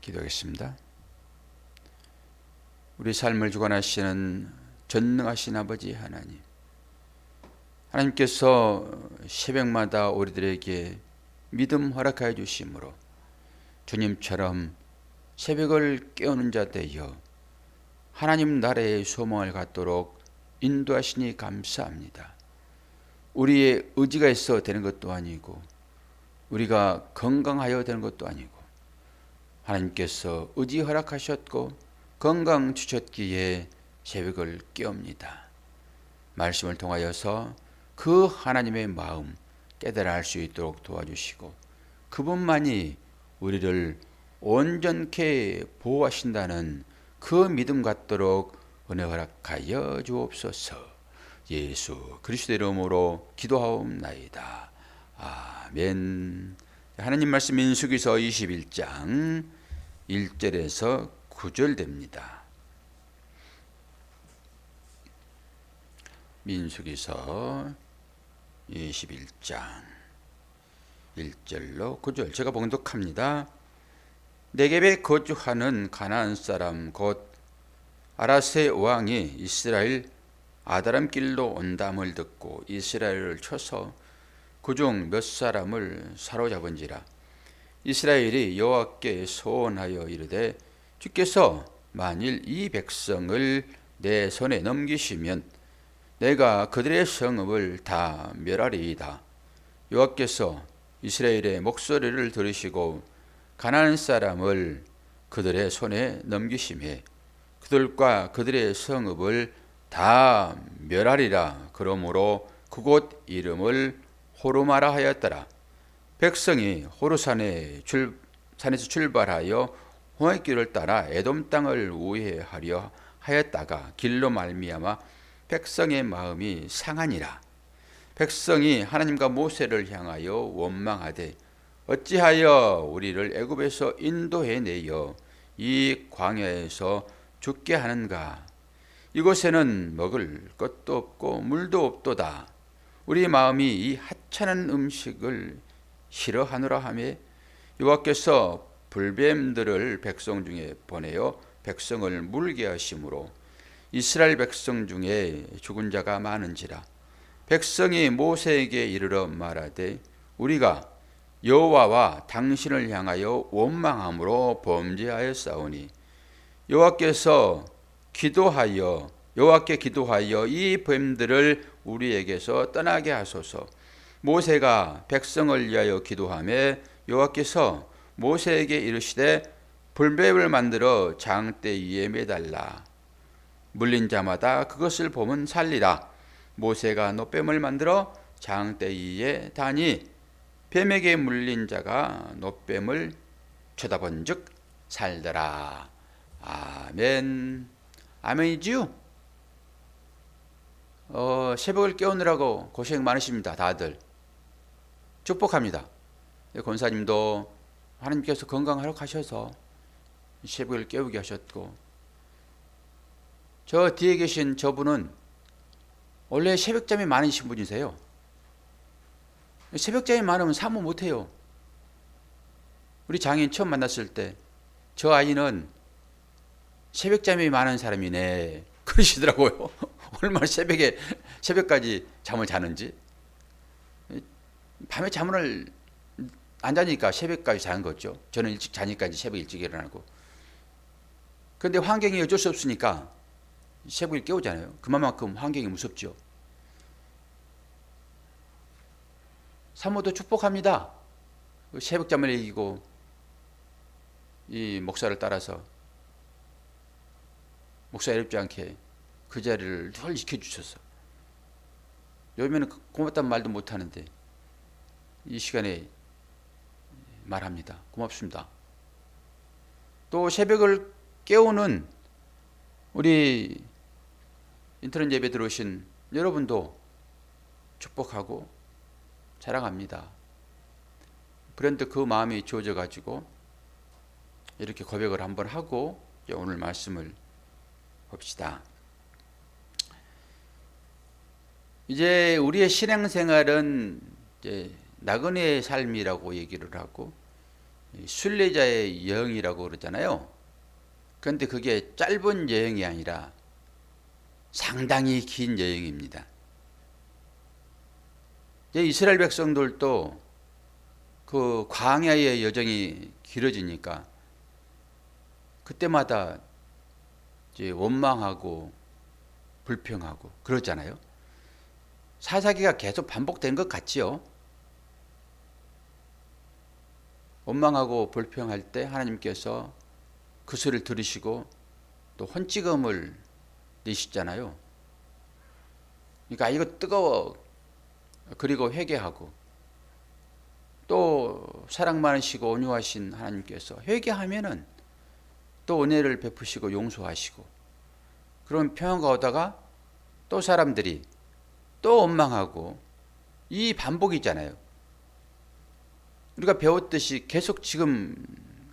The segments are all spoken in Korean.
기도하겠습니다. 우리 삶을 주관하시는 전능하신 아버지 하나님, 하나님께서 새벽마다 우리들에게 믿음 허락하여 주심으로 주님처럼 새벽을 깨우는 자 되어 하나님 나라의 소망을 갖도록 인도하시니 감사합니다. 우리의 의지가 있어 되는 것도 아니고 우리가 건강하여 되는 것도 아니고 하나님께서 의지 허락하셨고 건강 주셨기에 새벽을 깨웁니다. 말씀을 통하여서 그 하나님의 마음 깨달아 알 수 있도록 도와주시고 그분만이 우리를 온전케 보호하신다는 그 믿음 갖도록 은혜 허락하여 주옵소서. 예수 그리스도의 이름으로 기도하옵나이다. 아멘. 하나님 말씀 민수기서 21장 1절에서 9절 됩니다. 민수기서 21장 1절로 9절 제가 봉독합니다. 네겝에 거주하는 가나안 사람 곧 아라세 왕이 이스라엘 아다람 길로 온담을 듣고 이스라엘을 쳐서 그중 몇 사람을 사로잡은지라. 이스라엘이 여호와께 소원하여 이르되 주께서 만일 이 백성을 내 손에 넘기시면 내가 그들의 성읍을 다 멸하리이다. 여호와께서 이스라엘의 목소리를 들으시고 가나안 사람을 그들의 손에 넘기심에 그들과 그들의 성읍을 다 멸하리라. 그러므로 그곳 이름을 호르마라 하였더라. 백성이 산에서 출발하여 홍해길을 따라 에돔 땅을 우회하려 하였다가 길로 말미암아 백성의 마음이 상하니라. 백성이 하나님과 모세를 향하여 원망하되 어찌하여 우리를 애굽에서 인도해내어 이 광야에서 죽게 하는가. 이곳에는 먹을 것도 없고 물도 없도다. 우리 마음이 이 하찮은 음식을 싫어하노라 하며 여호와께서 불뱀들을 백성 중에 보내어 백성을 물게 하심으로 이스라엘 백성 중에 죽은 자가 많은지라. 백성이 모세에게 이르러 말하되 우리가 여호와와 당신을 향하여 원망함으로 범죄하였사오니 여호와께 기도하여 이 뱀들을 우리에게서 떠나게 하소서. 모세가 백성을 위하여 기도하며 여호와께서 모세에게 이르시되 불뱀을 만들어 장대 위에 매달라. 물린 자마다 그것을 보면 살리라. 모세가 놋뱀을 만들어 장대 위에 다니 뱀에게 물린 자가 놋뱀을 쳐다본즉 살더라. 아멘. 아멘이지요? 새벽을 깨우느라고 고생 많으십니다. 다들 축복합니다. 권사님도 하나님께서 건강하셔서 새벽을 깨우게 하셨고, 저 뒤에 계신 저분은 원래 새벽잠이 많으신 분이세요. 새벽잠이 많으면 사모 못해요. 우리 장인 처음 만났을 때 저 아이는 새벽잠이 많은 사람이네 그러시더라고요. 얼마나 새벽까지 잠을 자는지. 밤에 잠을 안 자니까 새벽까지 자는 거죠. 저는 일찍 자니까 이제 새벽 일찍 일어나고. 그런데 환경이 어쩔 수 없으니까 새벽을 깨우잖아요. 그만큼 환경이 무섭죠. 사모도 축복합니다. 새벽잠을 이기고 이 목사를 따라서 목사 어렵지 않게 그 자리를 늘 지켜주셔서 요즘에는 고맙다는 말도 못하는데 이 시간에 말합니다. 고맙습니다. 또 새벽을 깨우는 우리 인터넷 예배 들어오신 여러분도 축복하고 자랑합니다. 그런데 그 마음이 주어져 가지고 이렇게 고백을 한번 하고 오늘 말씀을 봅시다. 이제 우리의 신앙생활은 이제 나그네의 삶이라고 얘기를 하고 순례자의 여행이라고 그러잖아요. 그런데 그게 짧은 여행이 아니라 상당히 긴 여행입니다. 이스라엘 백성들도 그 광야의 여정이 길어지니까 그때마다 이제 원망하고 불평하고 그러잖아요. 사사기가 계속 반복된 것 같지요. 원망하고 불평할 때 하나님께서 그 소리를 들으시고 또 혼찌검을 내시잖아요. 그러니까 이거 뜨거워. 그리고 회개하고 또 사랑 많으시고 온유하신 하나님께서 회개하면은 또 은혜를 베푸시고 용서하시고 그런 평안가 오다가 또 사람들이 또 원망하고 이 반복이잖아요. 우리가 배웠듯이 계속 지금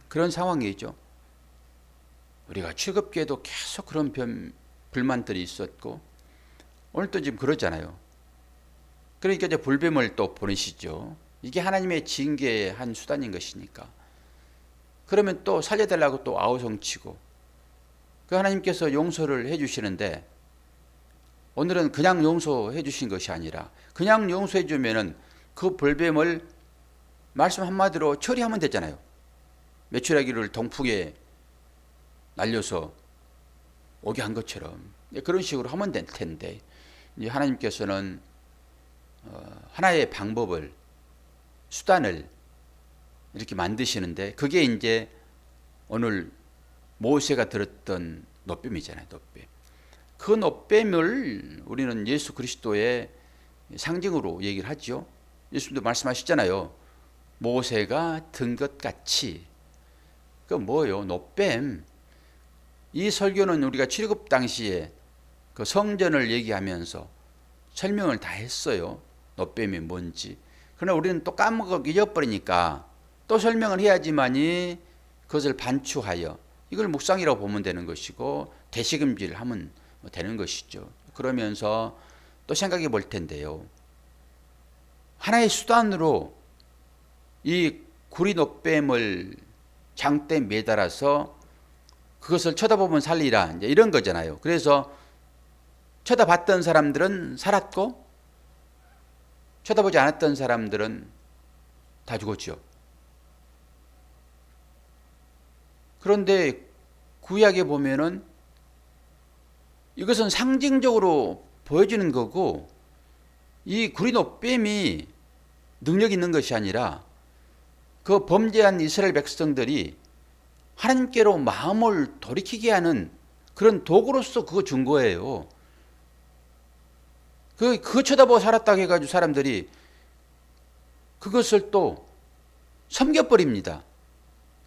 그런 상황이죠. 우리가 출급기에도 계속 그런 불만들이 있었고 오늘도 지금 그러잖아요. 그러니까 이제 불뱀을 또 보내시죠. 이게 하나님의 징계의 한 수단인 것이니까. 그러면 또 살려달라고 또 아우성치고 그 하나님께서 용서를 해주시는데 오늘은 그냥 용서해 주신 것이 아니라 그냥 용서해 주면은 그 불뱀을 말씀 한마디로 처리하면 되잖아요. 메추라기를 동풍에 날려서 오게 한 것처럼 그런 식으로 하면 될 텐데 하나님께서는 하나의 방법을 수단을 이렇게 만드시는데 그게 이제 오늘 모세가 들었던 놋뱀이잖아요. 놋뱀. 그 놋뱀을 우리는 예수 그리스도의 상징으로 얘기를 하죠. 예수님도 말씀하셨잖아요. 모세가 든 것 같이. 그 뭐예요? 놋뱀. 이 설교는 우리가 출애굽 당시에 그 성전을 얘기하면서 설명을 다 했어요. 놋뱀이 뭔지. 그러나 우리는 또 까먹고 잊어버리니까 또 설명을 해야지만이 그것을 반추하여 이걸 묵상이라고 보면 되는 것이고 되새김질을 하면 되는 것이죠. 그러면서 또 생각해 볼 텐데요. 하나의 수단으로 이 구리 놋뱀을 장대에 매달아서 그것을 쳐다보면 살리라 이제 이런 거잖아요. 그래서 쳐다봤던 사람들은 살았고 쳐다보지 않았던 사람들은 다 죽었죠. 그런데 구약에 보면은 이것은 상징적으로 보여주는 거고 이 구리 놋뱀이 능력 있는 것이 아니라 그 범죄한 이스라엘 백성들이 하나님께로 마음을 돌이키게 하는 그런 도구로서 그거 준 거예요. 그거 쳐다보고 살았다고 해가지고 사람들이 그것을 또 섬겨버립니다.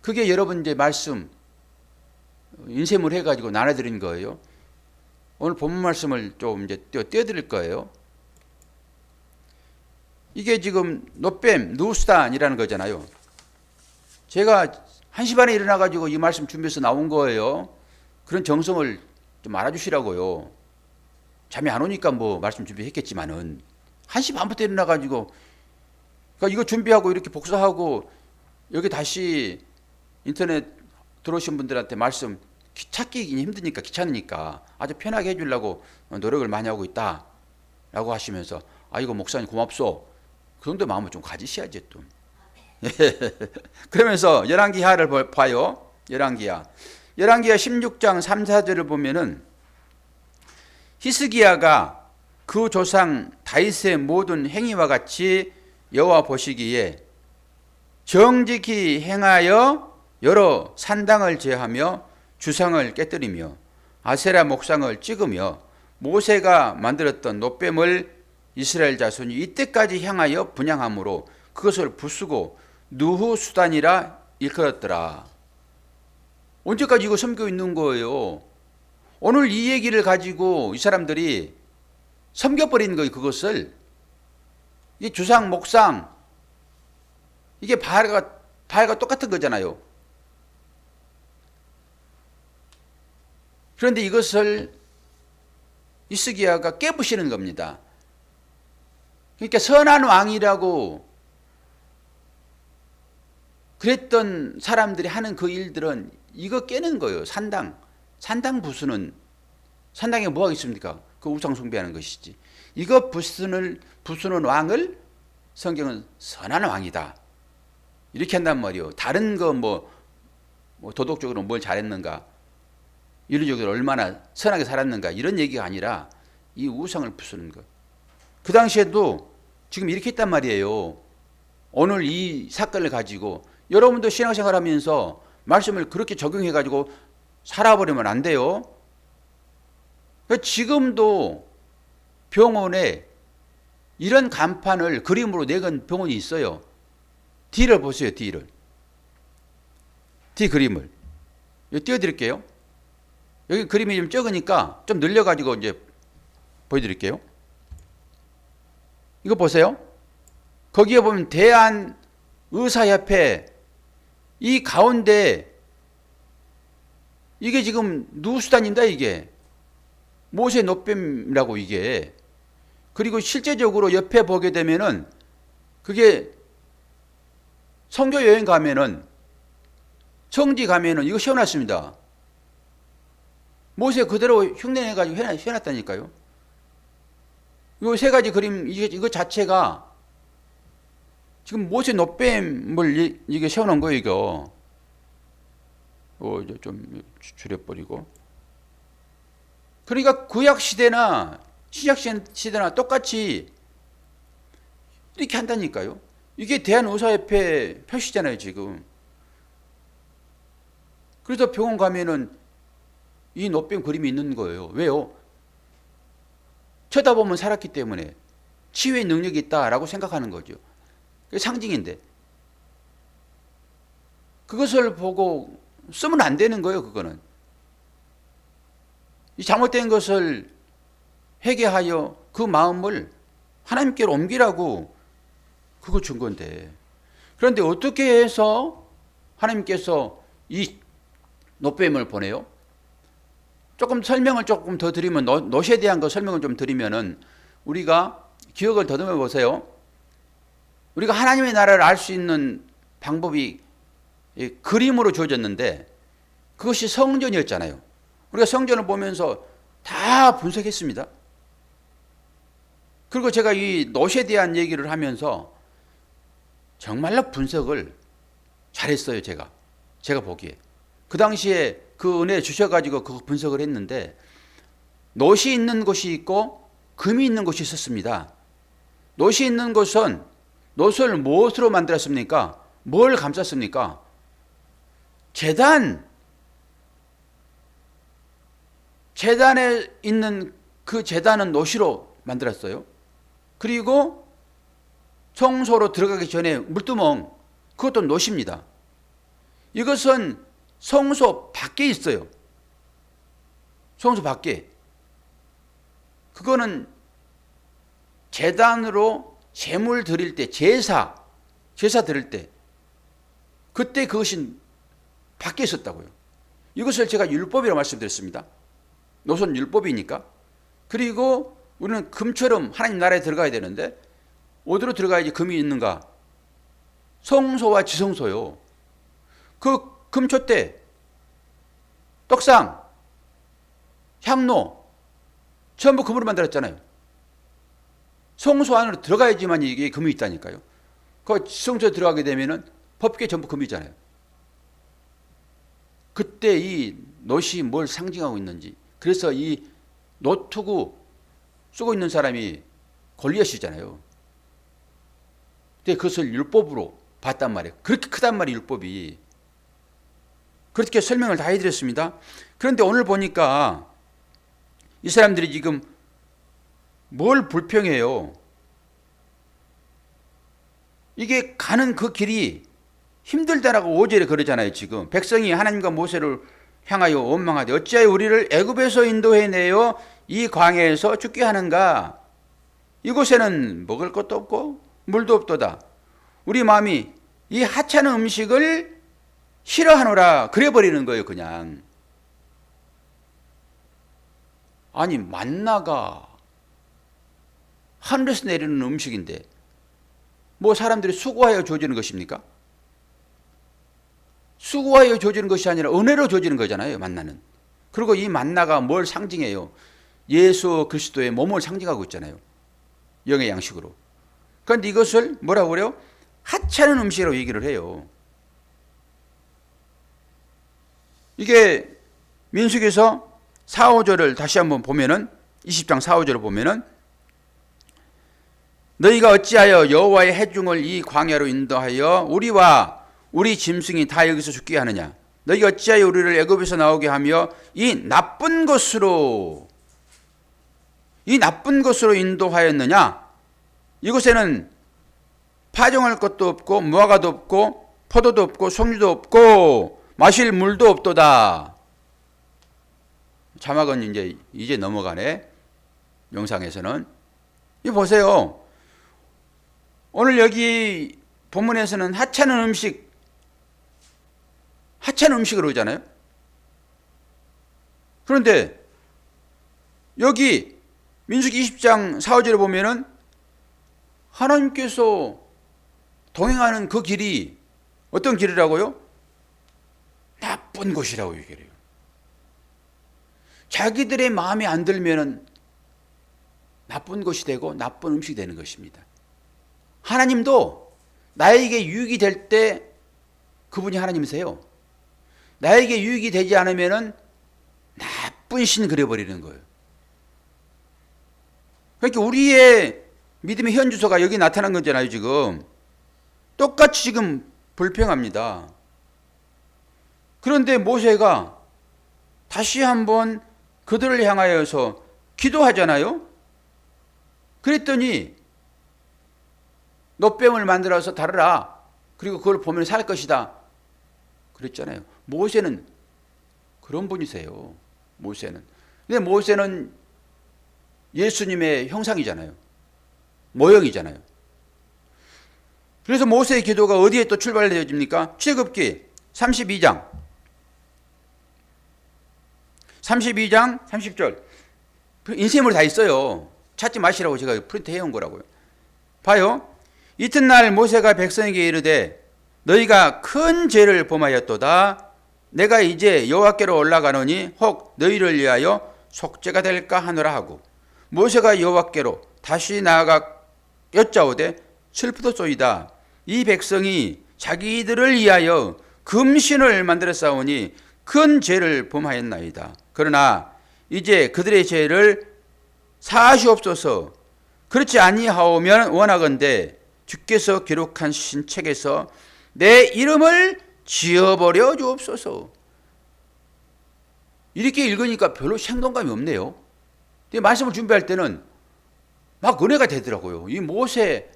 그게 여러분 이제 말씀 인쇄물 해가지고 나눠드린 거예요. 오늘 본문 말씀을 좀 이제 띄워드릴 거예요. 이게 지금 놋뱀, 누스단이라는 거잖아요. 제가 1시 반에 일어나가지고 이 말씀 준비해서 나온 거예요. 그런 정성을 좀 알아주시라고요. 잠이 안 오니까 뭐 말씀 준비했겠지만은 1시 반부터 일어나가지고 그러니까 이거 준비하고 이렇게 복사하고 여기 다시 인터넷 들어오신 분들한테 말씀 찾기 힘드니까 귀찮으니까 아주 편하게 해주려고 노력을 많이 하고 있다 라고 하시면서 이거 목사님 고맙소. 그 정도 마음을 좀 가지셔야지 또. 그러면서 열왕기하를 봐요. 열왕기하 16장 3, 4절을 보면은 히스기야가 그 조상 다윗의 모든 행위와 같이 여호와 보시기에 정직히 행하여 여러 산당을 제하며 주상을 깨뜨리며 아세라 목상을 찍으며 모세가 만들었던 놋뱀을 이스라엘 자손이 이때까지 향하여 분향함으로 그것을 부수고 누후수단이라 일컬었더라. 언제까지 이거 섬기고 있는 거예요? 오늘 이 얘기를 가지고 이 사람들이 섬겨버리는 거예요. 그것을. 이 주상, 목상 이게 바알과 똑같은 거잖아요. 그런데 이것을 히스기야가 깨부시는 겁니다. 그러니까 선한 왕이라고 그랬던 사람들이 하는 그 일들은 이거 깨는 거예요. 산당 부수는, 산당에 뭐가 있습니까? 그 우상 숭배하는 것이지. 이거 부수는 왕을 성경은 선한 왕이다, 이렇게 한단 말이에요. 다른 거 뭐 도덕적으로 뭘 잘했는가, 윤리적으로 얼마나 선하게 살았는가, 이런 얘기가 아니라 이 우상을 부수는 것. 그 당시에도 지금 이렇게 했단 말이에요. 오늘 이 사건을 가지고 여러분도 신앙생활 하면서 말씀을 그렇게 적용해 가지고 살아버리면 안 돼요. 지금도 병원에 이런 간판을 그림으로 내건 병원이 있어요. D를 보세요. D를. D 그림을. 여기 띄워드릴게요. 여기 그림이 좀 적으니까 좀 늘려가지고 이제 보여드릴게요. 이거 보세요. 거기에 보면 대한의사협회 이 가운데 이게 지금 누수단인다, 이게. 모세 노뱀이라고 이게. 그리고 실제적으로 옆에 보게 되면은 그게 선교 여행 가면은 청지 가면은 이거 씌워놨습니다. 모세 그대로 흉내내가지고 해놨다니까요. 이 세 가지 그림, 이거 자체가 지금 모세 노뱀을 이게 세워놓은 거예요, 이거. 이제 좀 줄여버리고. 그러니까 구약 시대나 신약 시대나 똑같이 이렇게 한다니까요. 이게 대한의사협회 표시잖아요, 지금. 그래서 병원 가면은 이 노뱀 그림이 있는 거예요. 왜요? 쳐다보면 살았기 때문에 치유의 능력이 있다라고 생각하는 거죠. 그게 상징인데 그것을 보고 쓰면 안 되는 거예요. 그거는 이 잘못된 것을 회개하여 그 마음을 하나님께로 옮기라고 그거 준 건데, 그런데 어떻게 해서 하나님께서 이 노뱀을 보내요? 조금 설명을 조금 더 드리면, 노시에 대한 거 설명을 좀 드리면은 우리가 기억을 더듬어 보세요. 우리가 하나님의 나라를 알 수 있는 방법이 그림으로 주어졌는데 그것이 성전이었잖아요. 우리가 성전을 보면서 다 분석했습니다. 그리고 제가 이 노시에 대한 얘기를 하면서 정말로 분석을 잘했어요. 제가 보기에. 그 당시에 그 은혜 주셔가지고 그 분석을 했는데, 놋이 있는 곳이 있고 금이 있는 곳이 있었습니다. 놋이 있는 곳은 놋을 무엇으로 만들었습니까? 뭘 감쌌습니까? 제단에 있는 그 제단은 놋으로 만들었어요. 그리고 성소로 들어가기 전에 물두멍, 그것도 놋입니다. 이것은 성소 밖에 있어요. 성소 밖에. 그거는 제단으로 제물 드릴 때, 제사 드릴 때, 그때 그것이 밖에 있었다고요. 이것을 제가 율법이라고 말씀드렸습니다. 놋은 율법이니까. 그리고 우리는 금처럼 하나님 나라에 들어가야 되는데 어디로 들어가야지 금이 있는가? 성소와 지성소요. 그 금초 때 떡상, 향로 전부 금으로 만들었잖아요. 성소 안으로 들어가야지만 이게 금이 있다니까요. 그 지성소에 들어가게 되면은 법계 전부 금이잖아요. 그때 이 놋이 뭘 상징하고 있는지. 그래서 이 노트구 쓰고 있는 사람이 골리앗이잖아요. 근데 그것을 율법으로 봤단 말이에요. 그렇게 크단 말이에요, 율법이. 그렇게 설명을 다 해드렸습니다. 그런데 오늘 보니까 이 사람들이 지금 뭘 불평해요? 이게 가는 그 길이 힘들다라고 5절에 그러잖아요. 지금 백성이 하나님과 모세를 향하여 원망하되 어찌하여 우리를 애굽에서 인도해내어 이 광야에서 죽게 하는가? 이곳에는 먹을 것도 없고 물도 없도다. 우리 마음이 이 하찮은 음식을 싫어하노라. 그래버리는 거예요. 그냥. 아니, 만나가 하늘에서 내리는 음식인데 뭐 사람들이 수고하여 주어지는 것입니까? 수고하여 조지는 것이 아니라 은혜로 조지는 거잖아요. 만나는. 그리고 이 만나가 뭘 상징해요? 예수 그리스도의 몸을 상징하고 있잖아요. 영의 양식으로. 그런데 이것을 뭐라고 그래요? 하찮은 음식이라고 얘기를 해요. 이게 민수기에서 4, 5절을 다시 한번 보면은 20장 4, 5절을 보면은 너희가 어찌하여 여호와의 해중을 이 광야로 인도하여 우리와 우리 짐승이 다 여기서 죽게 하느냐? 너희가 어찌하여 우리를 애굽에서 나오게 하며 이 나쁜 것으로 인도하였느냐? 이곳에는 파종할 것도 없고 무화과도 없고 포도도 없고 송유도 없고 마실 물도 없도다. 자막은 이제 넘어가네. 영상에서는. 이 보세요. 오늘 여기 본문에서는 하찮은 음식으로 오잖아요. 그런데 여기 민수기 20장 4, 5절에 보면은 하나님께서 동행하는 그 길이 어떤 길이라고요? 나쁜 곳이라고 얘기를 해요. 자기들의 마음에 안 들면은 나쁜 것이 되고 나쁜 음식이 되는 것입니다. 하나님도 나에게 유익이 될 때 그분이 하나님이세요. 나에게 유익이 되지 않으면은 나쁜 신 그려버리는 거예요. 그러니까 우리의 믿음의 현주소가 여기 나타난 거잖아요, 지금. 똑같이 지금 불평합니다. 그런데 모세가 다시 한번 그들을 향하여서 기도하잖아요. 그랬더니 노뱀을 만들어서 다르라. 그리고 그걸 보면 살 것이다. 그랬잖아요. 모세는 그런 분이세요. 모세는. 근데 모세는 예수님의 형상이잖아요. 모형이잖아요. 그래서 모세의 기도가 어디에 또 출발되어집니까? 출애굽기 32장 30절. 인쇄물이 다 있어요. 찾지 마시라고 제가 프린트 해온 거라고요. 봐요. 이튿날 모세가 백성에게 이르되 너희가 큰 죄를 범하였도다. 내가 이제 여호와께로 올라가노니 혹 너희를 위하여 속죄가 될까 하노라 하고 모세가 여호와께로 다시 나아가 여짜오되 슬프도소이다. 이 백성이 자기들을 위하여 금신을 만들어 싸우니 큰 죄를 범하였나이다. 그러나 이제 그들의 죄를 사하시옵소서. 그렇지 아니하오면 원하건대 주께서 기록하신 책에서 내 이름을 지어버려 주옵소서. 이렇게 읽으니까 별로 생동감이 없네요. 근데 말씀을 준비할 때는 막 은혜가 되더라고요. 이 모세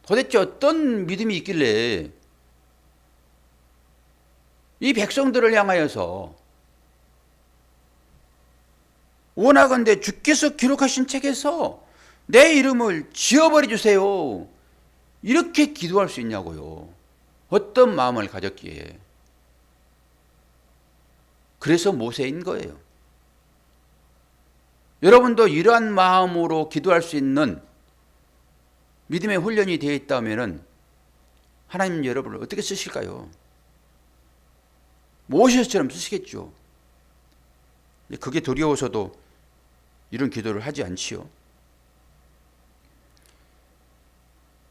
도대체 어떤 믿음이 있길래 이 백성들을 향하여서 원하건대 주께서 기록하신 책에서 내 이름을 지어버려 주세요. 이렇게 기도할 수 있냐고요. 어떤 마음을 가졌기에. 그래서 모세인 거예요. 여러분도 이러한 마음으로 기도할 수 있는 믿음의 훈련이 되어 있다면 하나님 여러분을 어떻게 쓰실까요? 모세처럼 쓰시겠죠. 그게 두려워서도 이런 기도를 하지 않지요.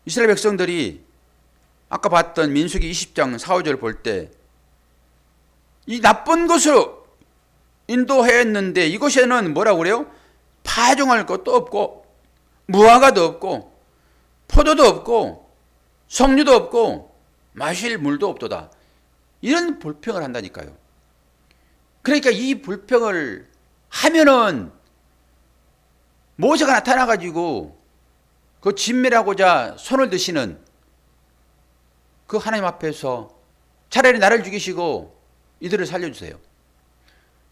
이스라엘 백성들이 아까 봤던 민수기 20장 4, 5절 볼 때 이 나쁜 곳으로 인도했는데 이곳에는 뭐라고 그래요? 파종할 것도 없고 무화과도 없고 포도도 없고 석류도 없고 마실 물도 없도다. 이런 불평을 한다니까요. 그러니까 이 불평을 하면은 모세가 나타나가지고 그 진멸하고자 손을 드시는 그 하나님 앞에서 차라리 나를 죽이시고 이들을 살려주세요.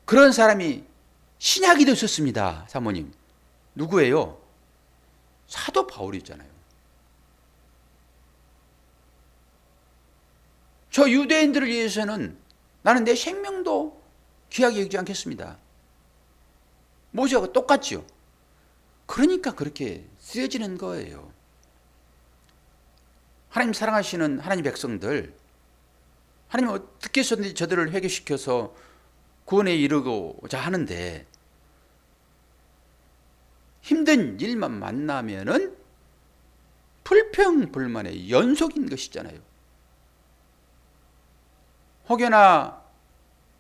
그런 사람이 신약에도 있었습니다. 사모님. 누구예요? 사도 바울이잖아요. 저 유대인들을 위해서는 나는 내 생명도 귀하게 여기지 않겠습니다. 모세하고 똑같죠. 그러니까 그렇게 쓰여지는 거예요. 하나님 사랑하시는 하나님 백성들, 하나님 어떻게 해서든지 저들을 회개시켜서 구원에 이르고자 하는데 힘든 일만 만나면은 불평불만의 연속인 것이잖아요. 혹여나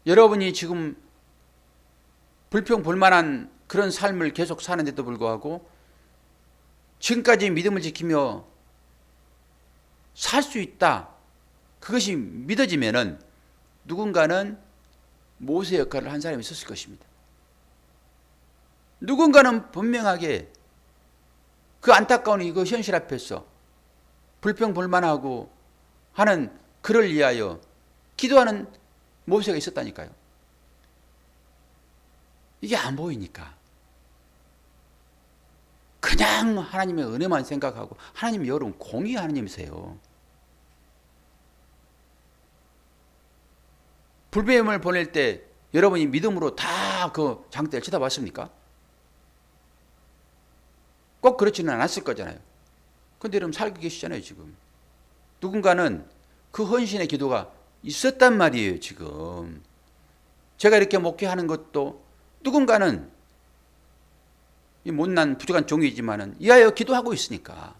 여러분이 지금 불평불만한 그런 삶을 계속 사는데도 불구하고 지금까지 믿음을 지키며 살 수 있다, 그것이 믿어지면은 누군가는 모세 역할을 한 사람이 있었을 것입니다. 누군가는 분명하게 그 안타까운 이거 현실 앞에서 불평불만하고 하는 그를 위하여 기도하는 모세가 있었다니까요. 이게 안 보이니까 그냥 하나님의 은혜만 생각하고, 하나님 여러분 공의 하나님이세요. 불뱀을 보낼 때 여러분이 믿음으로 다 그 장대를 쳐다봤습니까? 꼭 그렇지는 않았을 거잖아요. 근데 여러분 살고 계시잖아요. 지금 누군가는 그 헌신의 기도가 있었단 말이에요. 지금 제가 이렇게 목회하는 것도 누군가는 이 못난 부족한 종이지만은 이하여 기도하고 있으니까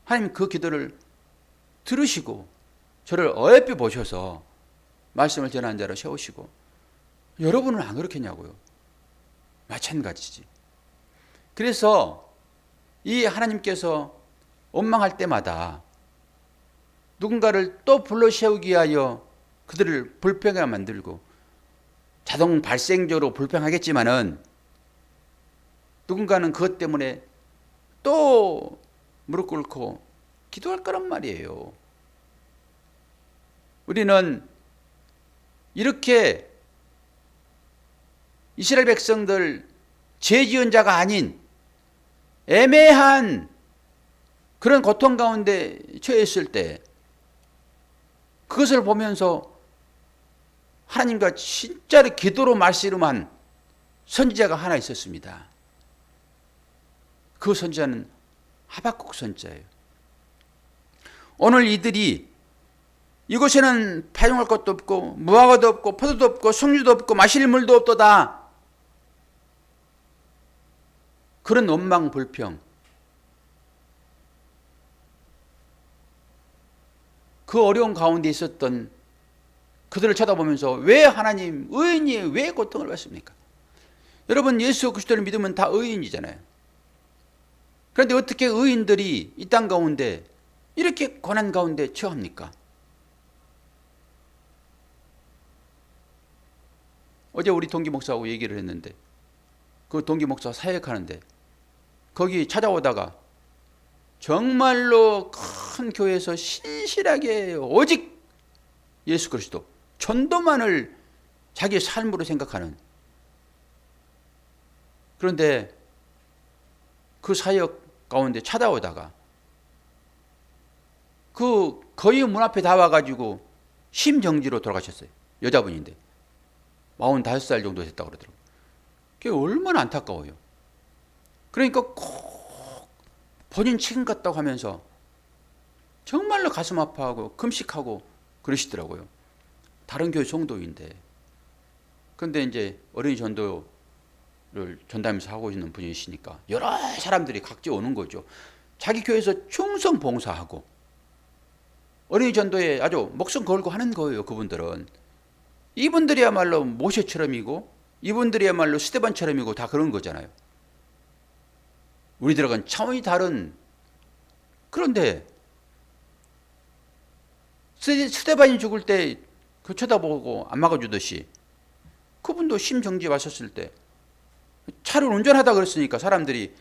하나님 그 기도를 들으시고 저를 어여삐 보셔서 말씀을 전하는 자로 세우시고, 여러분은 안 그렇겠냐고요. 마찬가지지. 그래서 이 하나님께서 원망할 때마다 누군가를 또 불러 세우기 위하여 그들을 불평하게 만들고, 자동 발생적으로 불평하겠지만은 누군가는 그것 때문에 또 무릎 꿇고 기도할 거란 말이에요. 우리는 이렇게 이스라엘 백성들 죄 지은 자가 아닌 애매한 그런 고통 가운데 처했을 때 그것을 보면서 하나님과 진짜로 기도로 말씨름한 선지자가 하나 있었습니다. 그 선지자는 하박국 선지자예요. 오늘 이들이 이곳에는 파종할 것도 없고 무화과도 없고 포도도 없고 석류도 없고 마실 물도 없도다, 그런 원망 불평, 그 어려운 가운데 있었던 그들을 쳐다보면서 왜 하나님 의인이 왜 고통을 받습니까? 여러분 예수 그리스도를 믿으면 다 의인이잖아요. 그런데 어떻게 의인들이 이 땅 가운데 이렇게 고난 가운데 처합니까? 어제 우리 동기 목사하고 얘기를 했는데, 그 동기 목사 사역하는데 거기 찾아오다가 정말로 큰 교회에서 신실하게 오직 예수 그리스도 전도만을 자기의 삶으로 생각하는, 그런데 그 사역 가운데 찾아오다가 그 거의 문 앞에 다 와가지고 심정지로 돌아가셨어요. 여자분인데 45살 정도 됐다고 그러더라고요. 그게 얼마나 안타까워요. 그러니까 꼭 본인 책임 같다고 하면서 정말로 가슴 아파하고 금식하고 그러시더라고요. 다른 교회 성도인데. 근데 이제 어린이 전도를 전담해서 하고 있는 분이시니까 여러 사람들이 각지 오는 거죠. 자기 교회에서 충성 봉사하고 어린이 전도에 아주 목숨 걸고 하는 거예요. 그분들은 이분들이야말로 모세처럼이고 이분들이야말로 스데반처럼이고 다 그런 거잖아요. 우리들하고는 차원이 다른. 그런데 스데반이 죽을 때 그 쳐다보고 안 막아주듯이 그분도 심정지 왔었을 때 차를 운전하다 그랬으니까 사람들이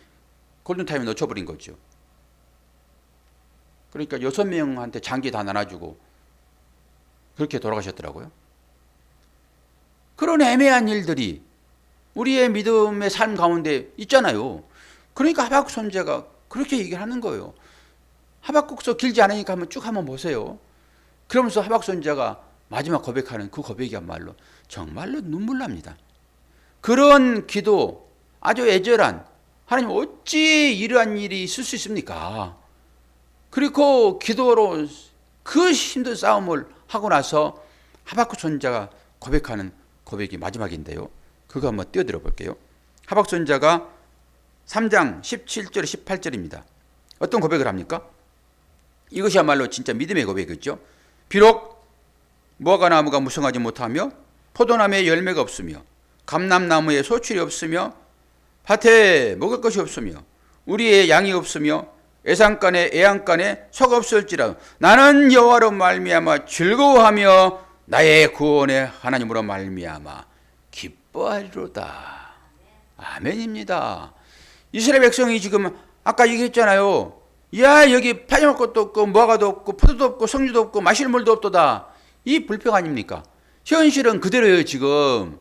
골든타임을 놓쳐버린 거죠. 그러니까 6명한테 장기 다 나눠주고 그렇게 돌아가셨더라고요. 그런 애매한 일들이 우리의 믿음의 삶 가운데 있잖아요. 그러니까 하박국 선지자가 그렇게 얘기를 하는 거예요. 하박국서 길지 않으니까 한번 보세요. 그러면서 하박국 선지자가 마지막 고백하는 그 고백이야말로 정말로 눈물 납니다. 그런 기도, 아주 애절한, 하나님 어찌 이러한 일이 있을 수 있습니까? 그리고 기도로 그 힘든 싸움을 하고 나서 하박국 선지자가 고백하는 고백이 마지막인데요. 그거 한번 띄워드려 볼게요. 하박국 선지자가 3장 17절 18절입니다. 어떤 고백을 합니까? 이것이야말로 진짜 믿음의 고백이죠. 비록 무화과 나무가 무성하지 못하며 포도나무에 열매가 없으며 감람나무에 소출이 없으며 밭에 먹을 것이 없으며 우리의 양이 없으며 애상간에 애양간에 소가 없을지라도 나는 여호와로 말미암아 즐거워하며 나의 구원의 하나님으로 말미암아 기뻐하리로다. 아멘입니다. 이스라엘 백성이 지금 아까 얘기했잖아요. 야, 여기 파종할 것도 없고 무화과도 없고 포도도 없고 석류도 없고 마실 물도 없도다. 이 불평 아닙니까? 현실은 그대로예요. 지금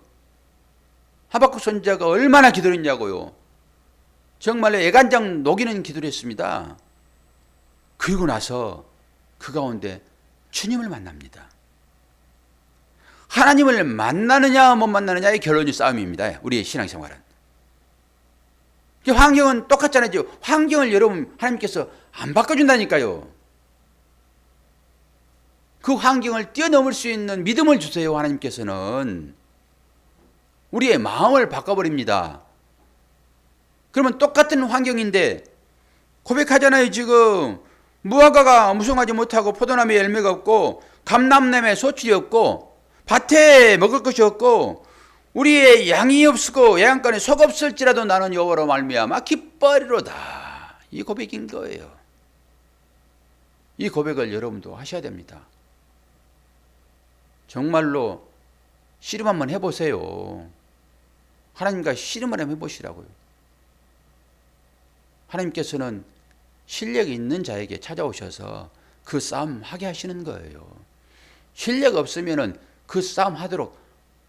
하박국 선지자가 얼마나 기도했냐고요. 정말로 애간장 녹이는 기도를 했습니다. 그리고 나서 그 가운데 주님을 만납니다. 하나님을 만나느냐 못 만나느냐의 결론이 싸움입니다. 우리의 신앙생활은. 환경은 똑같잖아요. 환경을 여러분 하나님께서 안 바꿔준다니까요. 그 환경을 뛰어넘을 수 있는 믿음을 주세요. 하나님께서는 우리의 마음을 바꿔버립니다. 그러면 똑같은 환경인데 고백하잖아요. 지금 무화과가 무성하지 못하고 포도나무에 열매가 없고 감람나무에 소출이 없고 밭에 먹을 것이 없고 우리의 양이 없고 애양간에 속 없을지라도 나는 여호와로 말미암아 기뻐하리로다. 이 고백인 거예요. 이 고백을 여러분도 하셔야 됩니다. 정말로 씨름 한번 해보세요. 하나님과 씨름을 한번 해보시라고요. 하나님께서는 실력이 있는 자에게 찾아오셔서 그 싸움 하게 하시는 거예요. 실력 없으면 그 싸움 하도록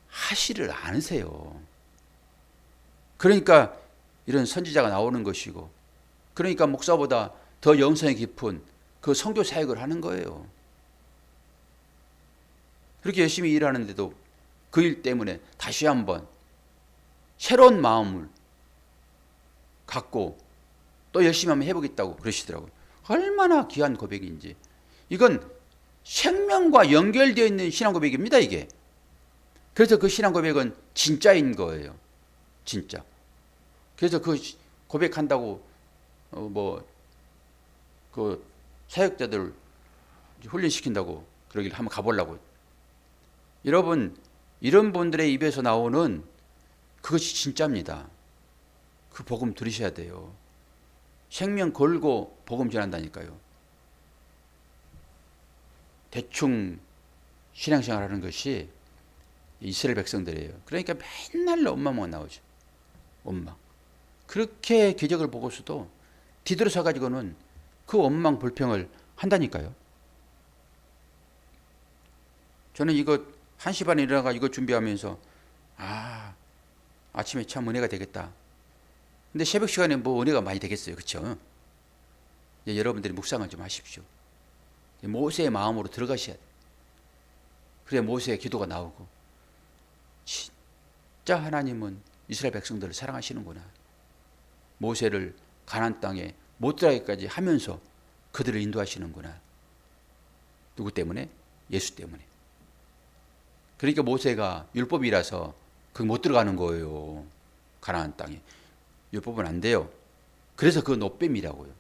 하지를 않으세요. 그러니까 이런 선지자가 나오는 것이고, 그러니까 목사보다 더 영성이 깊은 그 선교 사역을 하는 거예요. 그렇게 열심히 일하는데도 그 일 때문에 다시 한번 새로운 마음을 갖고 또 열심히 한번 해보겠다고 그러시더라고요. 얼마나 귀한 고백인지. 이건 생명과 연결되어 있는 신앙 고백입니다, 이게. 그래서 그 신앙 고백은 진짜인 거예요. 진짜. 그래서 그 고백한다고 그 사역자들 훈련시킨다고 그러길 한번 가보려고. 여러분, 이런 분들의 입에서 나오는 그것이 진짜입니다. 그 복음 들으셔야 돼요. 생명 걸고 복음 전한다니까요. 대충 신앙생활 하는 것이 이스라엘 백성들이에요. 그러니까 맨날 원망만 나오죠. 원망. 그렇게 기적을 보고서도 뒤돌아서 가지고는 그 원망 불평을 한다니까요. 저는 이거 1시 반에 일어나가 이거 준비하면서 아침에 참 은혜가 되겠다. 근데 새벽 시간에 뭐 은혜가 많이 되겠어요. 그렇죠? 여러분들이 묵상을 좀 하십시오. 모세의 마음으로 들어가셔야 돼요. 그래야 모세의 기도가 나오고, 진짜 하나님은 이스라엘 백성들을 사랑하시는구나. 모세를 가나안 땅에 못 들어가기까지 하면서 그들을 인도하시는구나. 누구 때문에? 예수 때문에. 그러니까 모세가 율법이라서 그 못 들어가는 거예요. 가나안 땅에. 율법은 안 돼요. 그래서 그 노뱀이라고요.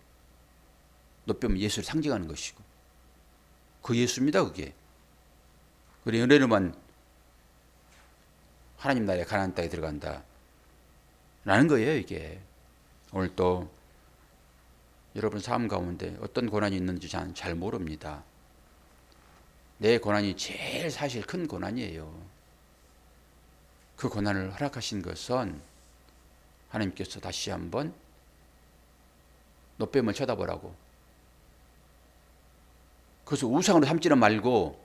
노뱀은 예수를 상징하는 것이고. 그 예수입니다, 그게. 그래, 은혜로만 하나님 나라의 가나안 땅에 들어간다. 라는 거예요, 이게. 오늘 또 여러분 삶 가운데 어떤 고난이 있는지 저는 잘 모릅니다. 내 고난이 제일 사실 큰 고난이에요. 그 고난을 허락하신 것은 하나님께서 다시 한번 노뱀을 쳐다보라고. 그래서 우상으로 삼지는 말고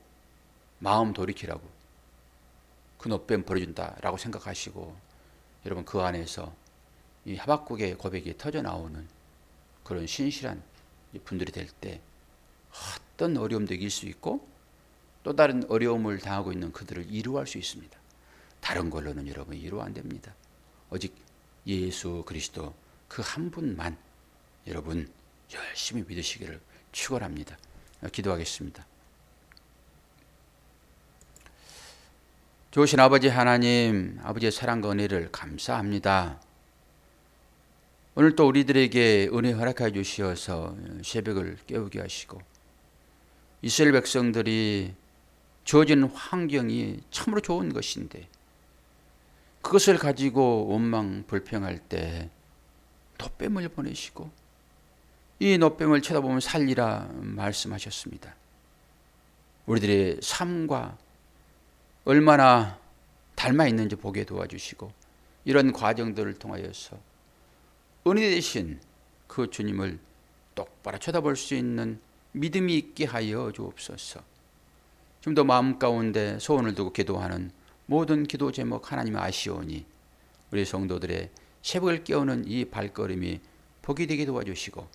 마음 돌이키라고. 그 노뱀 버려준다라고 생각하시고, 여러분 그 안에서 이 하박국의 고백이 터져 나오는 그런 신실한 분들이 될 때 어떤 어려움도 이길 수 있고, 또 다른 어려움을 당하고 있는 그들을 이루할 수 있습니다. 다른 걸로는 여러분 이루 안 됩니다. 오직 예수 그리스도 그 한 분만 여러분 열심히 믿으시기를 축원합니다. 기도하겠습니다. 좋으신 아버지 하나님, 아버지의 사랑과 은혜를 감사합니다. 오늘 또 우리들에게 은혜 허락해 주시어서 새벽을 깨우게 하시고 이스라엘 백성들이 주어진 환경이 참으로 좋은 것인데 그것을 가지고 원망 불평할 때 노뱀을 보내시고 이 노뱀을 쳐다보면 살리라 말씀하셨습니다. 우리들의 삶과 얼마나 닮아 있는지 보게 도와주시고 이런 과정들을 통하여서 은혜 되신 그 주님을 똑바로 쳐다볼 수 있는 믿음이 있게 하여 주옵소서. 좀 더 마음 가운데 소원을 두고 기도하는 모든 기도 제목 하나님 아시오니 우리 성도들의 새벽을 깨우는 이 발걸음이 복이 되게 도와주시고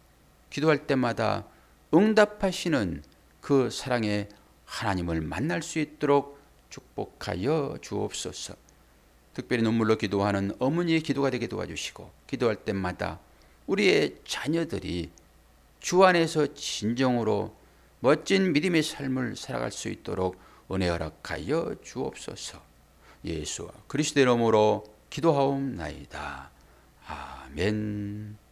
기도할 때마다 응답하시는 그 사랑의 하나님을 만날 수 있도록 축복하여 주옵소서. 특별히 눈물로 기도하는 어머니의 기도가 되게 도와주시고 기도할 때마다 우리의 자녀들이 주 안에서 진정으로 멋진 믿음의 삶을 살아갈 수 있도록 은혜 허락하여 주옵소서. 예수와 그리스도의 이름으로 기도하옵나이다. 아멘.